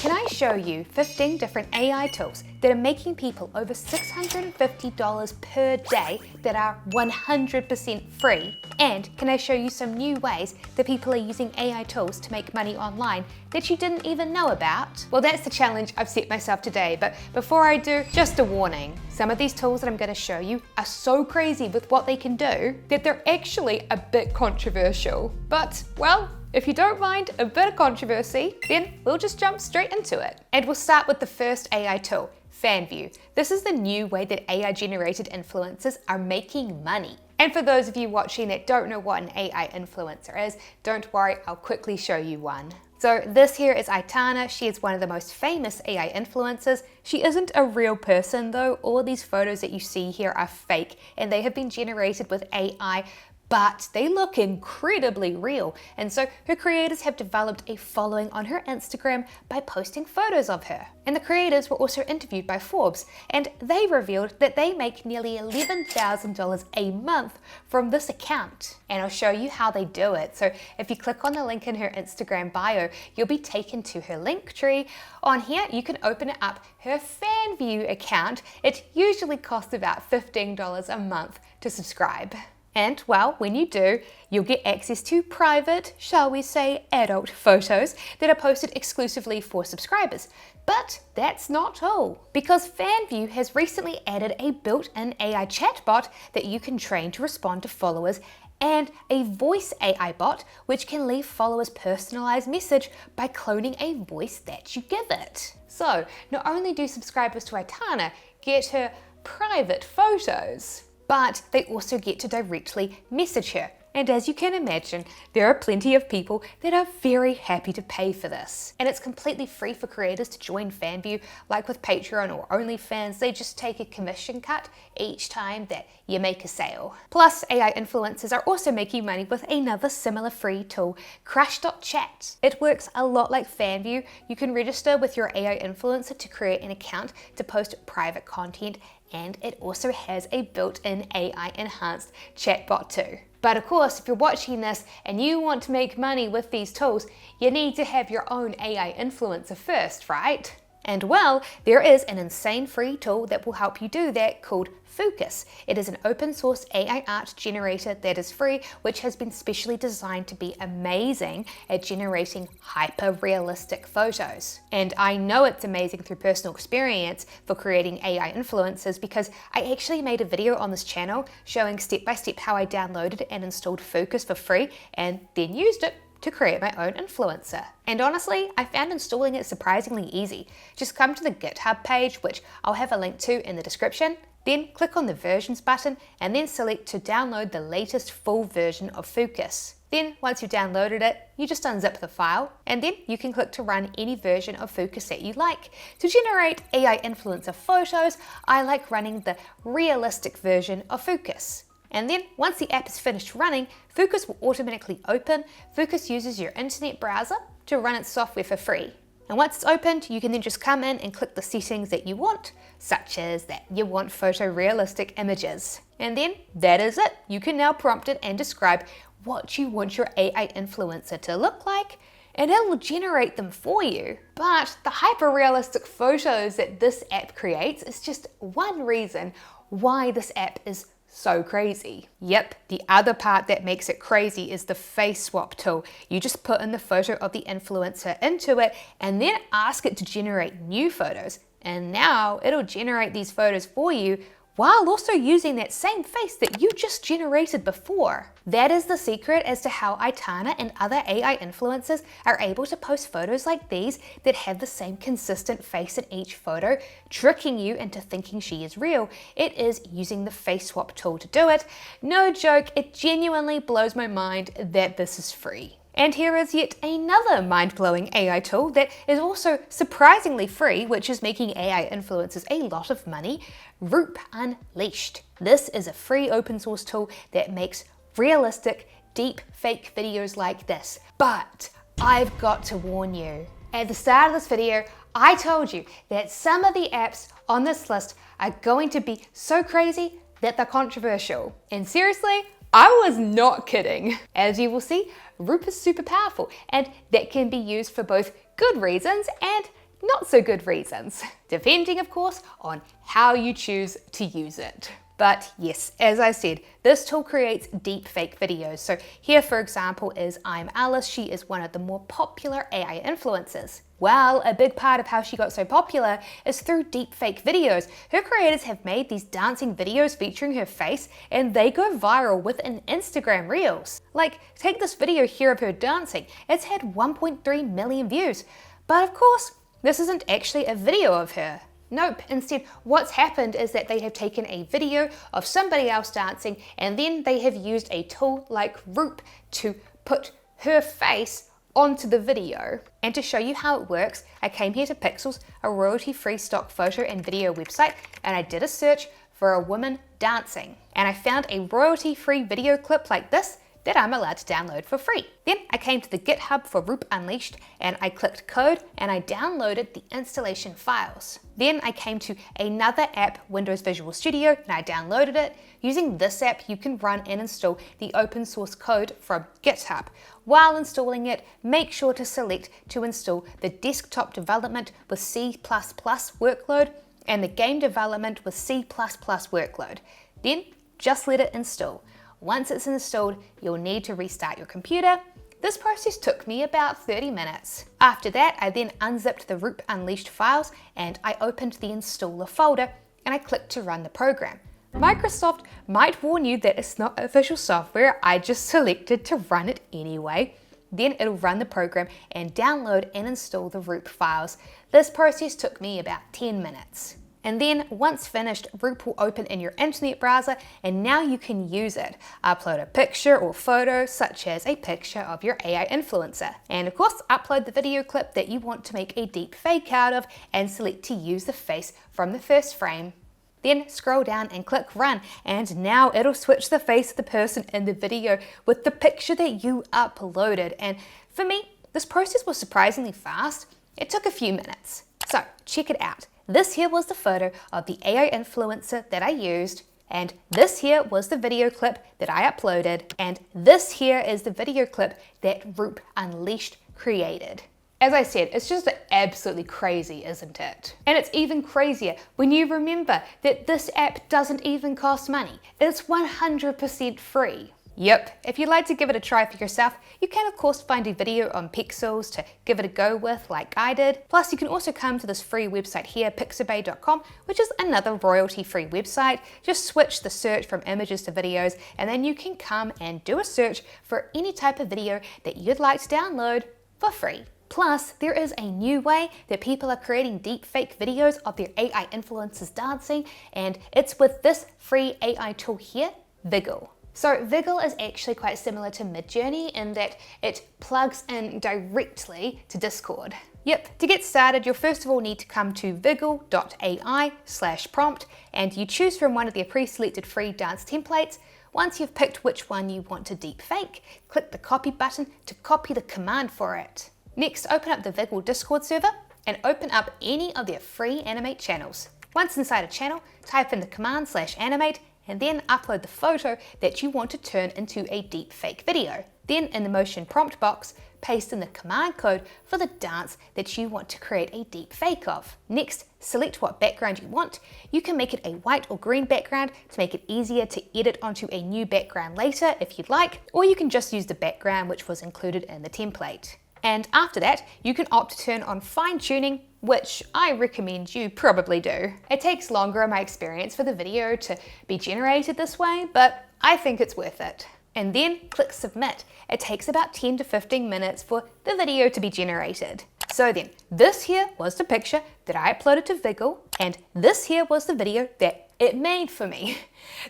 Can I show you 15 different AI tools that are making people over $650 per day that are 100% free? And can I show you some new ways that people are using AI tools to make money online that you didn't even know about? Well, that's the challenge I've set myself today, but before I do, just a warning. Some of these tools that I'm going to show you are so crazy with what they can do that they're actually a bit controversial. But, well, if you don't mind a bit of controversy, then we'll just jump straight into it. And we'll start with the first AI tool, Fanvue. This is the new way that AI-generated influencers are making money. And for those of you watching that don't know what an AI influencer is, don't worry, I'll quickly show you one. So this here is Aitana. She is one of the most famous AI influencers. She isn't a real person though. All of these photos that you see here are fake and they have been generated with AI, but they look incredibly real. And so her creators have developed a following on her Instagram by posting photos of her. And the creators were also interviewed by Forbes, and they revealed that they make nearly $11,000 a month from this account. And I'll show you how they do it. So if you click on the link in her Instagram bio, you'll be taken to her link tree. On here, you can open it up her Fanvue account. It usually costs about $15 a month to subscribe. And well, when you do, you'll get access to private, shall we say, adult photos that are posted exclusively for subscribers. But that's not all, because Fanvue has recently added a built-in AI chatbot that you can train to respond to followers and a voice AI bot which can leave followers personalized message by cloning a voice that you give it. So not only do subscribers to Aitana get her private photos, but they also get to directly message her. And as you can imagine, there are plenty of people that are very happy to pay for this. And it's completely free for creators to join Fanvue. Like with Patreon or OnlyFans, they just take a commission cut each time that you make a sale. Plus, AI influencers are also making money with another similar free tool, Crush.chat. It works a lot like Fanvue. You can register with your AI influencer to create an account to post private content, and it also has a built-in AI enhanced chatbot too. But of course, if you're watching this and you want to make money with these tools, you need to have your own AI influencer first, right? And well, there is an insane free tool that will help you do that called Fooocus. It is an open source AI art generator that is free, which has been specially designed to be amazing at generating hyper-realistic photos. And I know it's amazing through personal experience for creating AI influencers because I actually made a video on this channel showing step-by-step how I downloaded and installed Fooocus for free and then used it to create my own influencer. And honestly, I found installing it surprisingly easy. Just come to the GitHub page, which I'll have a link to in the description, then click on the versions button and then select to download the latest full version of Fooocus. Then once you've downloaded it, you just unzip the file and then you can click to run any version of Fooocus that you like. To generate AI influencer photos, I like running the realistic version of Fooocus. And then once the app is finished running, Fooocus will automatically open. Fooocus uses your internet browser to run its software for free. And once it's opened, you can then just come in and click the settings that you want, such as that you want photorealistic images. And then that is it. You can now prompt it and describe what you want your AI influencer to look like, and it will generate them for you. But the hyper-realistic photos that this app creates is just one reason why this app is so crazy. Yep, the other part that makes it crazy is the face swap tool. You just put in the photo of the influencer into it and then ask it to generate new photos. And now it'll generate these photos for you while also using that same face that you just generated before. That is the secret as to how Aitana and other AI influencers are able to post photos like these that have the same consistent face in each photo, tricking you into thinking she is real. It is using the face swap tool to do it. No joke, it genuinely blows my mind that this is free. And here is yet another mind-blowing AI tool that is also surprisingly free, which is making AI influencers a lot of money, Roop Unleashed. This is a free open source tool that makes realistic, deep fake videos like this. But I've got to warn you. At the start of this video, I told you that some of the apps on this list are going to be so crazy that they're controversial. And seriously, I was not kidding. As you will see, Roop is super powerful and that can be used for both good reasons and not so good reasons, depending of course on how you choose to use it. But yes, as I said, this tool creates deepfake videos. So here, for example, is I'm Alice. She is one of the more popular AI influencers. Well, a big part of how she got so popular is through deepfake videos. Her creators have made these dancing videos featuring her face, and they go viral within Instagram Reels. Like, take this video here of her dancing. It's had 1.3 million views. But of course, this isn't actually a video of her. Nope, instead what's happened is that they have taken a video of somebody else dancing and then they have used a tool like Roop to put her face onto the video. And to show you how it works, I came here to Pixels, a royalty-free stock photo and video website, and I did a search for a woman dancing. And I found a royalty-free video clip like this that I'm allowed to download for free. Then I came to the GitHub for Roop Unleashed and I clicked code and I downloaded the installation files. Then I came to another app, Windows Visual Studio, and I downloaded it. Using this app, you can run and install the open source code from GitHub. While installing it, make sure to select to install the desktop development with C++ workload and the game development with C++ workload. Then just let it install. Once it's installed, you'll need to restart your computer. This process took me about 30 minutes. After that, I then unzipped the Roop Unleashed files and I opened the installer folder and I clicked to run the program. Microsoft might warn you that it's not official software. I just selected to run it anyway. Then it'll run the program and download and install the Roop files. This process took me about 10 minutes. And then once finished, Roop will open in your internet browser and now you can use it. Upload a picture or photo, such as a picture of your AI influencer. And of course, upload the video clip that you want to make a deep fake out of and select to use the face from the first frame. Then scroll down and click run, and now it'll switch the face of the person in the video with the picture that you uploaded. And for me, this process was surprisingly fast. It took a few minutes. So check it out. This here was the photo of the AI influencer that I used, and this here was the video clip that I uploaded, and this here is the video clip that Roop Unleashed created. As I said, it's just absolutely crazy, isn't it? And it's even crazier when you remember that this app doesn't even cost money. It's 100% free. Yep, if you'd like to give it a try for yourself, you can of course find a video on Pixels to give it a go with like I did. Plus you can also come to this free website here, pixabay.com, which is another royalty-free website. Just switch the search from images to videos and then you can come and do a search for any type of video that you'd like to download for free. Plus, there is a new way that people are creating deepfake videos of their AI influencers dancing, and it's with this free AI tool here, Viggle. So Viggle is actually quite similar to Midjourney in that it plugs in directly to Discord. Yep, to get started, you'll first of all need to come to viggle.ai/prompt and you choose from one of their pre-selected free dance templates. Once you've picked which one you want to deepfake, click the copy button to copy the command for it. Next, open up the Viggle Discord server and open up any of their free animate channels. Once inside a channel, type in the command /animate and then upload the photo that you want to turn into a deepfake video. Then in the motion prompt box, paste in the command code for the dance that you want to create a deepfake of. Next, select what background you want. You can make it a white or green background to make it easier to edit onto a new background later if you'd like, or you can just use the background which was included in the template. And after that, you can opt to turn on fine tuning, which I recommend you probably do. It takes longer in my experience for the video to be generated this way, but I think it's worth it. And then click submit. It takes about 10 to 15 minutes for the video to be generated. So then, this here was the picture that I uploaded to Viggle, and this here was the video that it made for me.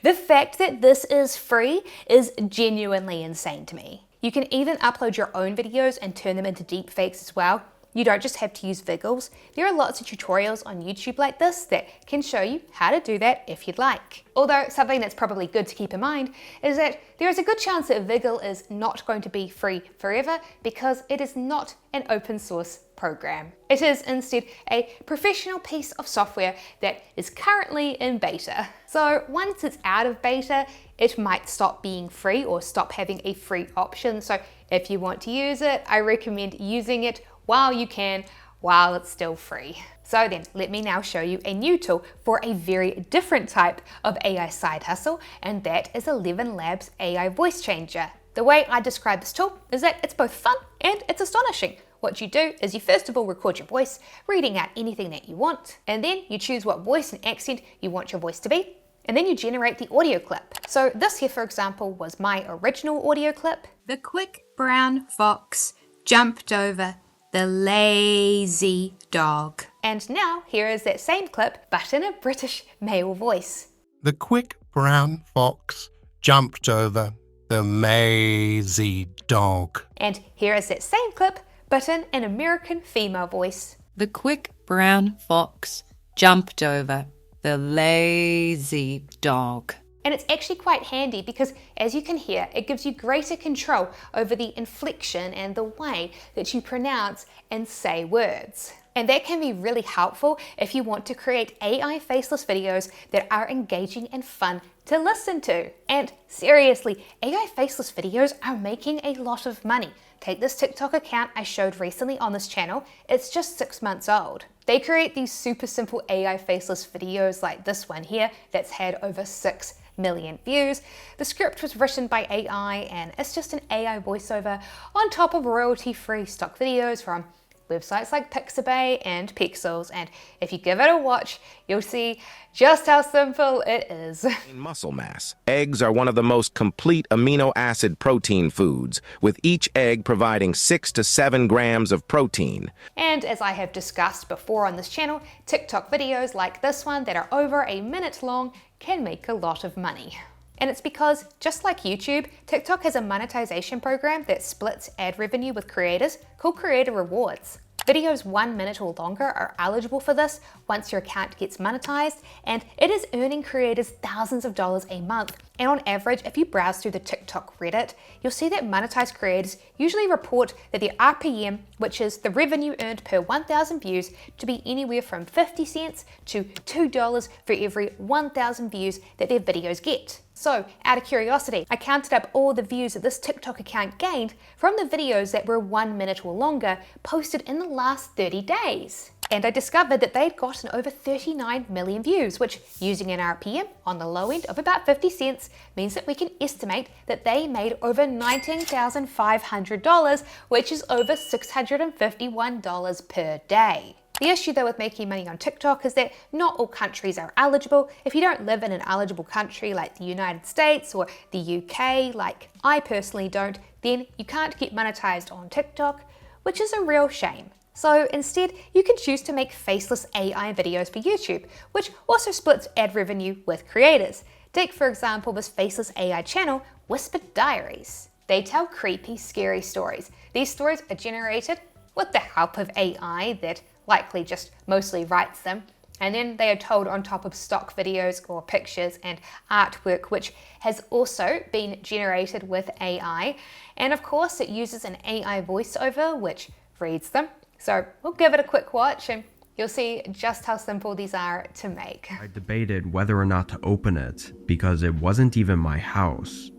The fact that this is free is genuinely insane to me. You can even upload your own videos and turn them into deepfakes as well. You don't just have to use Viggles. There are lots of tutorials on YouTube like this that can show you how to do that if you'd like. Although something that's probably good to keep in mind is that there is a good chance that Viggle is not going to be free forever because it is not an open source program. It is instead a professional piece of software that is currently in beta. So once it's out of beta, it might stop being free or stop having a free option. So if you want to use it, I recommend using it while you can, while it's still free. So then, let me now show you a new tool for a very different type of AI side hustle, and that is 11 Labs AI Voice Changer. The way I describe this tool is that it's both fun and it's astonishing. What you do is you first of all record your voice, reading out anything that you want, and then you choose what voice and accent you want your voice to be, and then you generate the audio clip. So this here, for example, was my original audio clip. The quick brown fox jumped over the lazy dog. And now here is that same clip, but in a British male voice. The quick brown fox jumped over the lazy dog. And here is that same clip, but in an American female voice. The quick brown fox jumped over the lazy dog. And it's actually quite handy because, as you can hear, it gives you greater control over the inflection and the way that you pronounce and say words. And that can be really helpful if you want to create AI faceless videos that are engaging and fun to listen to. And seriously, AI faceless videos are making a lot of money. Take this TikTok account I showed recently on this channel, it's just 6 months old. They create these super simple AI faceless videos like this one here that's had over 6 million views. The script was written by AI and it's just an AI voiceover on top of royalty-free stock videos from websites like Pixabay and Pixels, and if you give it a watch, you'll see just how simple it is. In muscle mass, eggs are one of the most complete amino acid protein foods, with each egg providing 6 to 7 grams of protein. And as I have discussed before on this channel, TikTok videos like this one that are over a minute long can make a lot of money. And it's because, just like YouTube, TikTok has a monetization program that splits ad revenue with creators called Creator Rewards. Videos 1 minute or longer are eligible for this once your account gets monetized, and it is earning creators thousands of dollars a month. And on average, if you browse through the TikTok Reddit, you'll see that monetized creators usually report that their RPM, which is the revenue earned per 1,000 views, to be anywhere from 50 cents to $2 for every 1,000 views that their videos get. So, out of curiosity, I counted up all the views that this TikTok account gained from the videos that were 1 minute or longer posted in the last 30 days. And I discovered that they'd gotten over 39 million views, which, using an RPM on the low end of about 50 cents, means that we can estimate that they made over $19,500, which is over $651 per day. The issue though with making money on TikTok is that not all countries are eligible. If you don't live in an eligible country like the United States or the UK, like I personally don't, then you can't get monetized on TikTok, which is a real shame. So instead, you can choose to make faceless AI videos for YouTube, which also splits ad revenue with creators. Take, for example, this faceless AI channel, Whispered Diaries. They tell creepy, scary stories. These stories are generated with the help of AI that likely just mostly writes them, and then they are told on top of stock videos or pictures and artwork, which has also been generated with AI. And of course, it uses an AI voiceover which reads them. So we'll give it a quick watch and you'll see just how simple these are to make. I debated whether or not to open it because it wasn't even my house,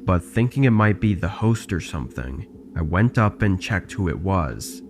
but thinking it might be the host or something, I went up and checked who it was.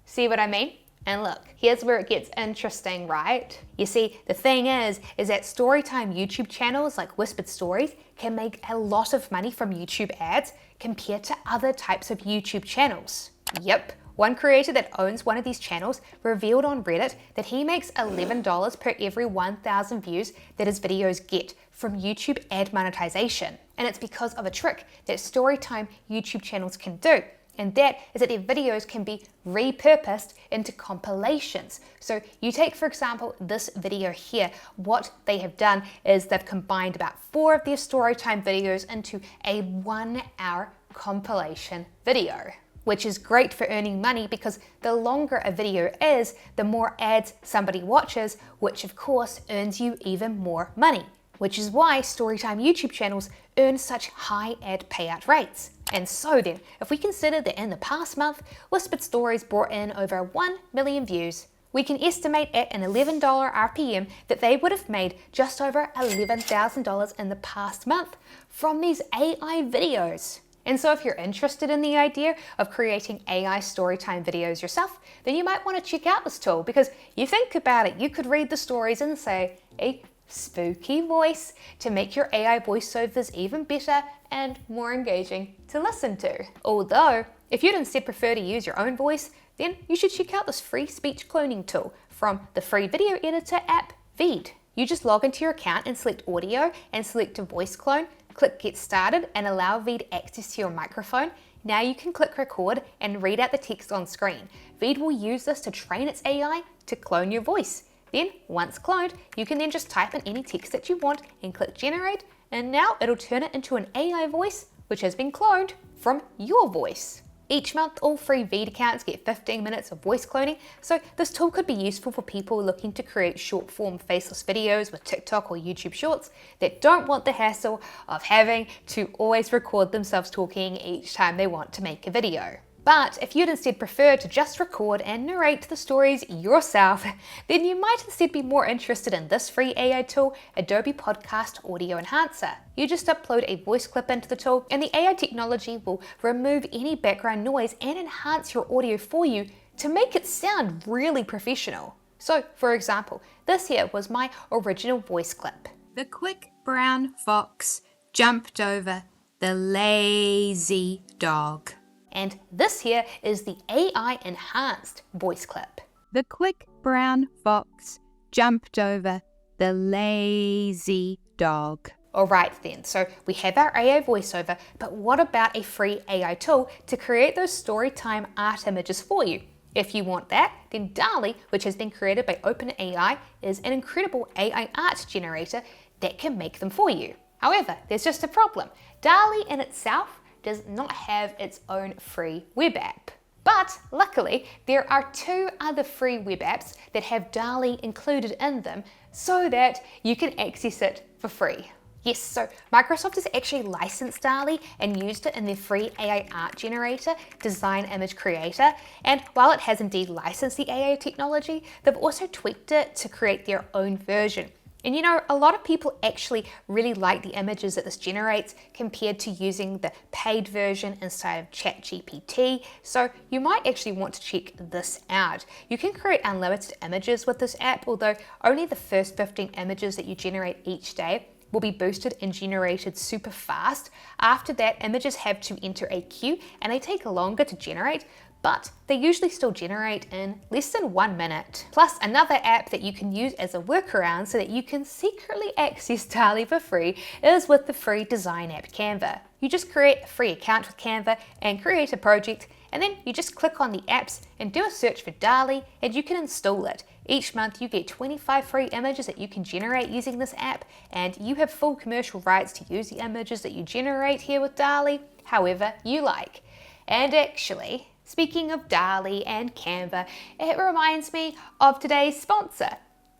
See what I mean? And look, here's where it gets interesting, right? You see, the thing is that storytime YouTube channels like Whispered Stories can make a lot of money from YouTube ads compared to other types of YouTube channels. Yep, one creator that owns one of these channels revealed on Reddit that he makes $11 per every 1,000 views that his videos get from YouTube ad monetization. And it's because of a trick that storytime YouTube channels can do. And that is that their videos can be repurposed into compilations. So you take, for example, this video here. What they have done is they've combined about 4 of their storytime videos into a 1-hour compilation video, which is great for earning money because the longer a video is, the more ads somebody watches, which of course earns you even more money, which is why storytime YouTube channels earn such high ad payout rates. And so then, if we consider that in the past month, Whispered Stories brought in over 1 million views, we can estimate at an $11 RPM that they would have made just over $11,000 in the past month from these AI videos. And so if you're interested in the idea of creating AI storytime videos yourself, then you might want to check out this tool, because you think about it, you could read the stories and say a spooky voice to make your AI voiceovers even better and more engaging to listen to. Although, if you'd instead prefer to use your own voice, then you should check out this free speech cloning tool from the free video editor app Veed. You just log into your account and select audio and select a voice clone, click get started and allow Veed access to your microphone. Now you can click record and read out the text on screen. Veed will use this to train its AI to clone your voice. Then, once cloned, you can then just type in any text that you want and click generate, and now it'll turn it into an AI voice which has been cloned from your voice. Each month, all free Veed accounts get 15 minutes of voice cloning, so this tool could be useful for people looking to create short-form faceless videos with TikTok or YouTube Shorts that don't want the hassle of having to always record themselves talking each time they want to make a video. But if you'd instead prefer to just record and narrate the stories yourself, then you might instead be more interested in this free AI tool, Adobe Podcast Audio Enhancer. You just upload a voice clip into the tool and the AI technology will remove any background noise and enhance your audio for you to make it sound really professional. So, for example, this here was my original voice clip. The quick brown fox jumped over the lazy dog. And this here is the AI enhanced voice clip. The quick brown fox jumped over the lazy dog. Alright then, so we have our AI voiceover, but what about a free AI tool to create those storytime art images for you? If you want that, then DALL-E, which has been created by OpenAI, is an incredible AI art generator that can make them for you. However, there's just a problem. DALL-E in itself does not have its own free web app. But luckily, there are 2 other free web apps that have DALL-E included in them so that you can access it for free. Yes, so Microsoft has actually licensed DALL-E and used it in their free AI art generator, Design Image Creator, and while it has indeed licensed the AI technology, they've also tweaked it to create their own version. And you know, a lot of people actually really like the images that this generates compared to using the paid version inside of ChatGPT, so you might actually want to check this out. You can create unlimited images with this app, although only the first 15 images that you generate each day will be boosted and generated super fast. After that, images have to enter a queue and they take longer to generate, but they usually still generate in less than 1 minute. Plus, another app that you can use as a workaround so that you can secretly access DALL-E for free is with the free design app Canva. You just create a free account with Canva and create a project, and then you just click on the apps and do a search for DALL-E and you can install it. Each month you get 25 free images that you can generate using this app, and you have full commercial rights to use the images that you generate here with DALL-E however you like. And actually, speaking of DALL-E and Canva, it reminds me of today's sponsor,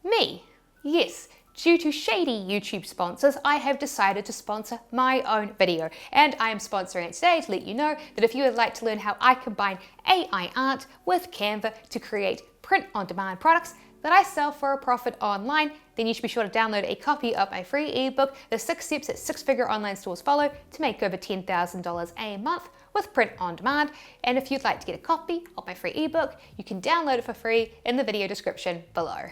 me. Yes, due to shady YouTube sponsors, I have decided to sponsor my own video, and I am sponsoring it today to let you know that if you would like to learn how I combine AI art with Canva to create print-on-demand products that I sell for a profit online, then you should be sure to download a copy of my free ebook, The 6 Steps that 6-figure online stores follow to make over $10,000 a month with print on demand. And if you'd like to get a copy of my free ebook, you can download it for free in the video description below.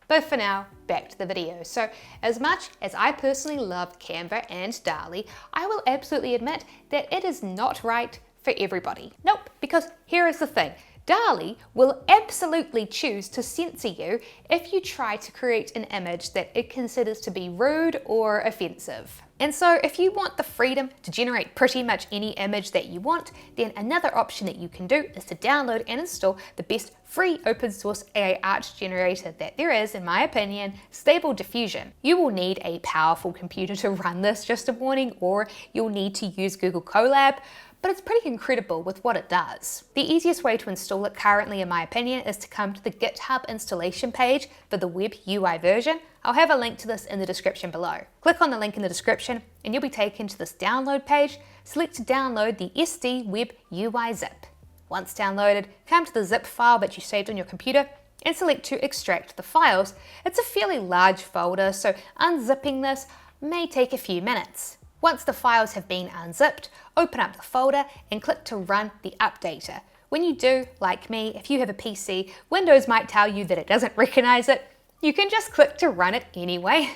But for now, back to the video. So as much as I personally love Canva and DALL-E, I will absolutely admit that it is not right for everybody. Nope, because here is the thing. DALL-E will absolutely choose to censor you if you try to create an image that it considers to be rude or offensive. And so if you want the freedom to generate pretty much any image that you want, then another option that you can do is to download and install the best free open source AI art generator that there is, in my opinion, Stable Diffusion. You will need a powerful computer to run this, just a warning, or you'll need to use Google Colab, but it's pretty incredible with what it does. The easiest way to install it currently, in my opinion, is to come to the GitHub installation page for the web UI version. I'll have a link to this in the description below. Click on the link in the description and you'll be taken to this download page. Select to download the SD Web UI zip. Once downloaded, come to the zip file that you saved on your computer and select to extract the files. It's a fairly large folder, so unzipping this may take a few minutes. Once the files have been unzipped, open up the folder and click to run the updater. When you do, like me, if you have a PC, Windows might tell you that it doesn't recognize it. You can just click to run it anyway.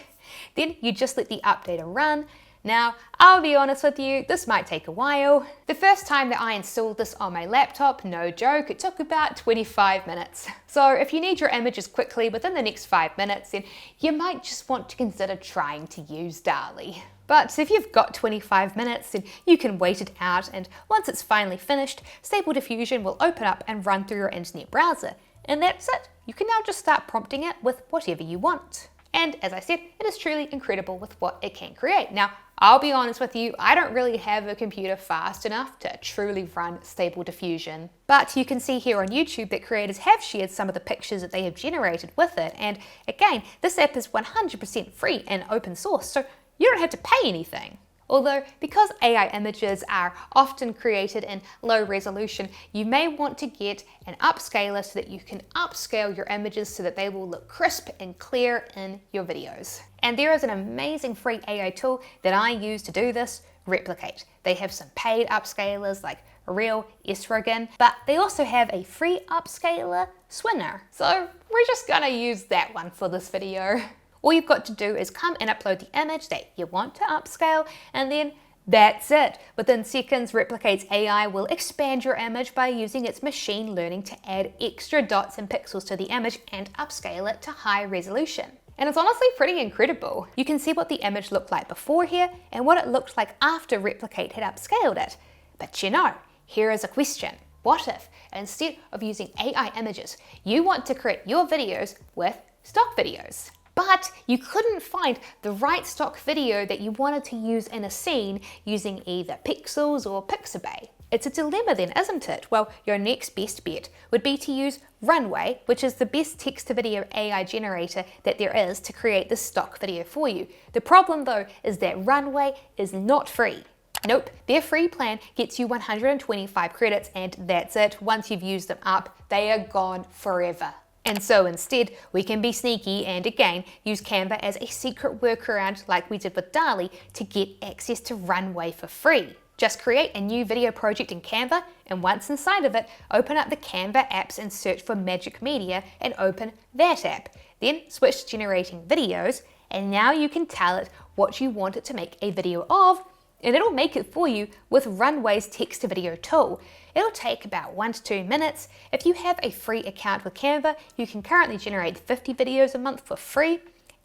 Then you just let the updater run. Now, I'll be honest with you, this might take a while. The first time that I installed this on my laptop, no joke, it took about 25 minutes. So if you need your images quickly within the next 5 minutes, then you might just want to consider trying to use DALL-E. But if you've got 25 minutes, then you can wait it out, and once it's finally finished, Stable Diffusion will open up and run through your internet browser. And that's it. You can now just start prompting it with whatever you want. And as I said, it is truly incredible with what it can create. Now, I'll be honest with you, I don't really have a computer fast enough to truly run Stable Diffusion. But you can see here on YouTube that creators have shared some of the pictures that they have generated with it. And again, this app is 100% free and open source, so you don't have to pay anything. Although, because AI images are often created in low resolution, you may want to get an upscaler so that you can upscale your images so that they will look crisp and clear in your videos. And there is an amazing free AI tool that I use to do this, Replicate. They have some paid upscalers like Real Estrogen, but they also have a free upscaler, Swinner. So we're just gonna use that one for this video. All you've got to do is come and upload the image that you want to upscale, and then that's it. Within seconds, Replicate's AI will expand your image by using its machine learning to add extra dots and pixels to the image and upscale it to high resolution. And it's honestly pretty incredible. You can see what the image looked like before here and what it looked like after Replicate had upscaled it. But you know, here is a question. What if, instead of using AI images, you want to create your videos with stock videos? But you couldn't find the right stock video that you wanted to use in a scene using either Pixels or Pixabay. It's a dilemma then, isn't it? Well, your next best bet would be to use Runway, which is the best text-to-video AI generator that there is to create this stock video for you. The problem though is that Runway is not free. Nope, their free plan gets you 125 credits and that's it. Once you've used them up, they are gone forever. And so instead, we can be sneaky and again, use Canva as a secret workaround like we did with DALL-E to get access to Runway for free. Just create a new video project in Canva, and once inside of it, open up the Canva apps and search for Magic Media and open that app. Then switch to generating videos, and now you can tell it what you want it to make a video of, and it'll make it for you with Runway's text-to-video tool. It'll take about 1 to 2 minutes. If you have a free account with Canva, you can currently generate 50 videos a month for free,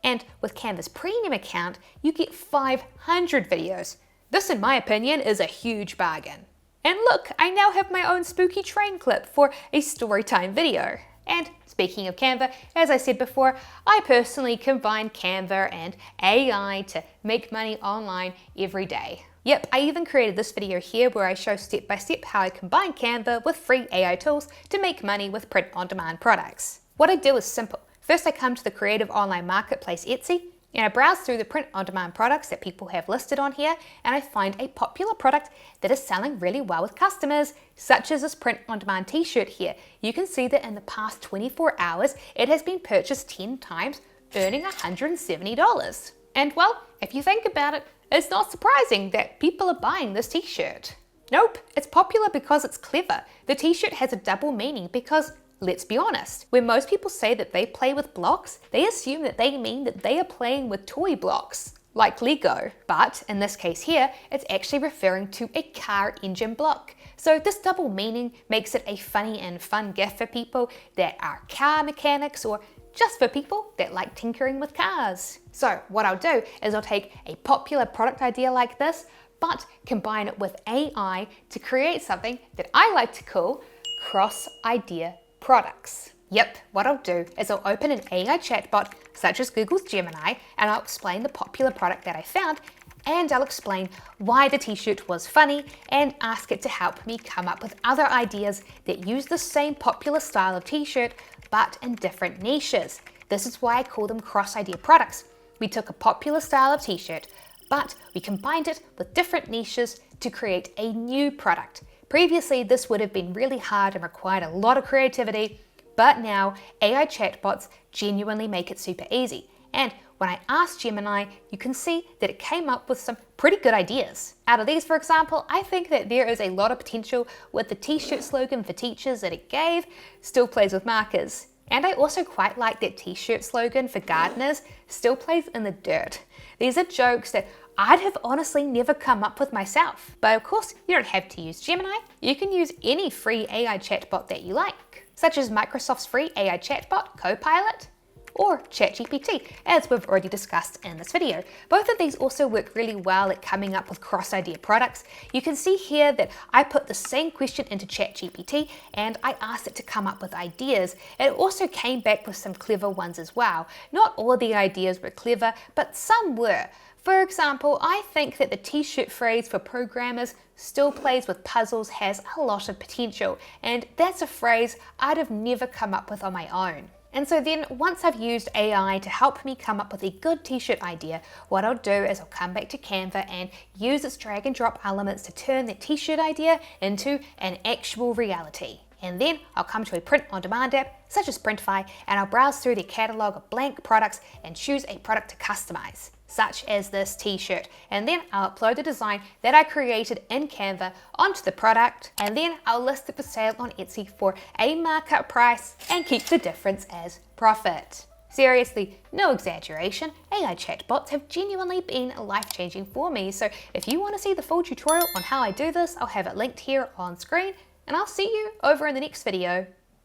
and with Canva's premium account, you get 500 videos. This, in my opinion, is a huge bargain. And look, I now have my own spooky train clip for a storytime video. And speaking of Canva, as I said before, I personally combine Canva and AI to make money online every day. Yep, I even created this video here where I show step by step how I combine Canva with free AI tools to make money with print on demand products. What I do is simple. First I come to the creative online marketplace Etsy, and I browse through the print on demand products that people have listed on here, and I find a popular product that is selling really well with customers, such as this print on demand t-shirt here. You can see that in the past 24 hours, it has been purchased 10 times, earning $170. And well, if you think about it, it's not surprising that people are buying this t-shirt. Nope, it's popular because it's clever. The t-shirt has a double meaning because, let's be honest, when most people say that they play with blocks, they assume that they mean that they are playing with toy blocks, like Lego. But in this case here, it's actually referring to a car engine block. So this double meaning makes it a funny and fun gift for people that are car mechanics or just for people that like tinkering with cars. So what I'll do is I'll take a popular product idea like this, but combine it with AI to create something that I like to call cross-idea products. Yep, what I'll do is I'll open an AI chatbot such as Google's Gemini, and I'll explain the popular product that I found, and I'll explain why the t-shirt was funny and ask it to help me come up with other ideas that use the same popular style of t-shirt but in different niches. This is why I call them cross-idea products. We took a popular style of t-shirt, but we combined it with different niches to create a new product. Previously, this would have been really hard and required a lot of creativity, but now AI chatbots genuinely make it super easy. And when I asked Gemini, you can see that it came up with some pretty good ideas. Out of these, for example, I think that there is a lot of potential with the t-shirt slogan for teachers that it gave, still plays with markers. And I also quite like that t-shirt slogan for gardeners, still plays in the dirt. These are jokes that I'd have honestly never come up with myself. But of course, you don't have to use Gemini. You can use any free AI chatbot that you like, such as Microsoft's free AI chatbot, Copilot, or ChatGPT, as we've already discussed in this video. Both of these also work really well at coming up with cross-idea products. You can see here that I put the same question into ChatGPT and I asked it to come up with ideas. It also came back with some clever ones as well. Not all the ideas were clever, but some were. For example, I think that the t-shirt phrase for programmers, still plays with puzzles, has a lot of potential, and that's a phrase I'd have never come up with on my own. And so then, once I've used AI to help me come up with a good t-shirt idea, what I'll do is I'll come back to Canva and use its drag and drop elements to turn that t-shirt idea into an actual reality. And then I'll come to a print on demand app, such as Printify, and I'll browse through their catalog of blank products and choose a product to customize, such as this t-shirt. And then I'll upload the design that I created in Canva onto the product, and then I'll list it for sale on Etsy for a markup price and keep the difference as profit. Seriously, no exaggeration, AI chatbots have genuinely been life-changing for me. So if you want to see the full tutorial on how I do this, I'll have it linked here on screen, and I'll see you over in the next video.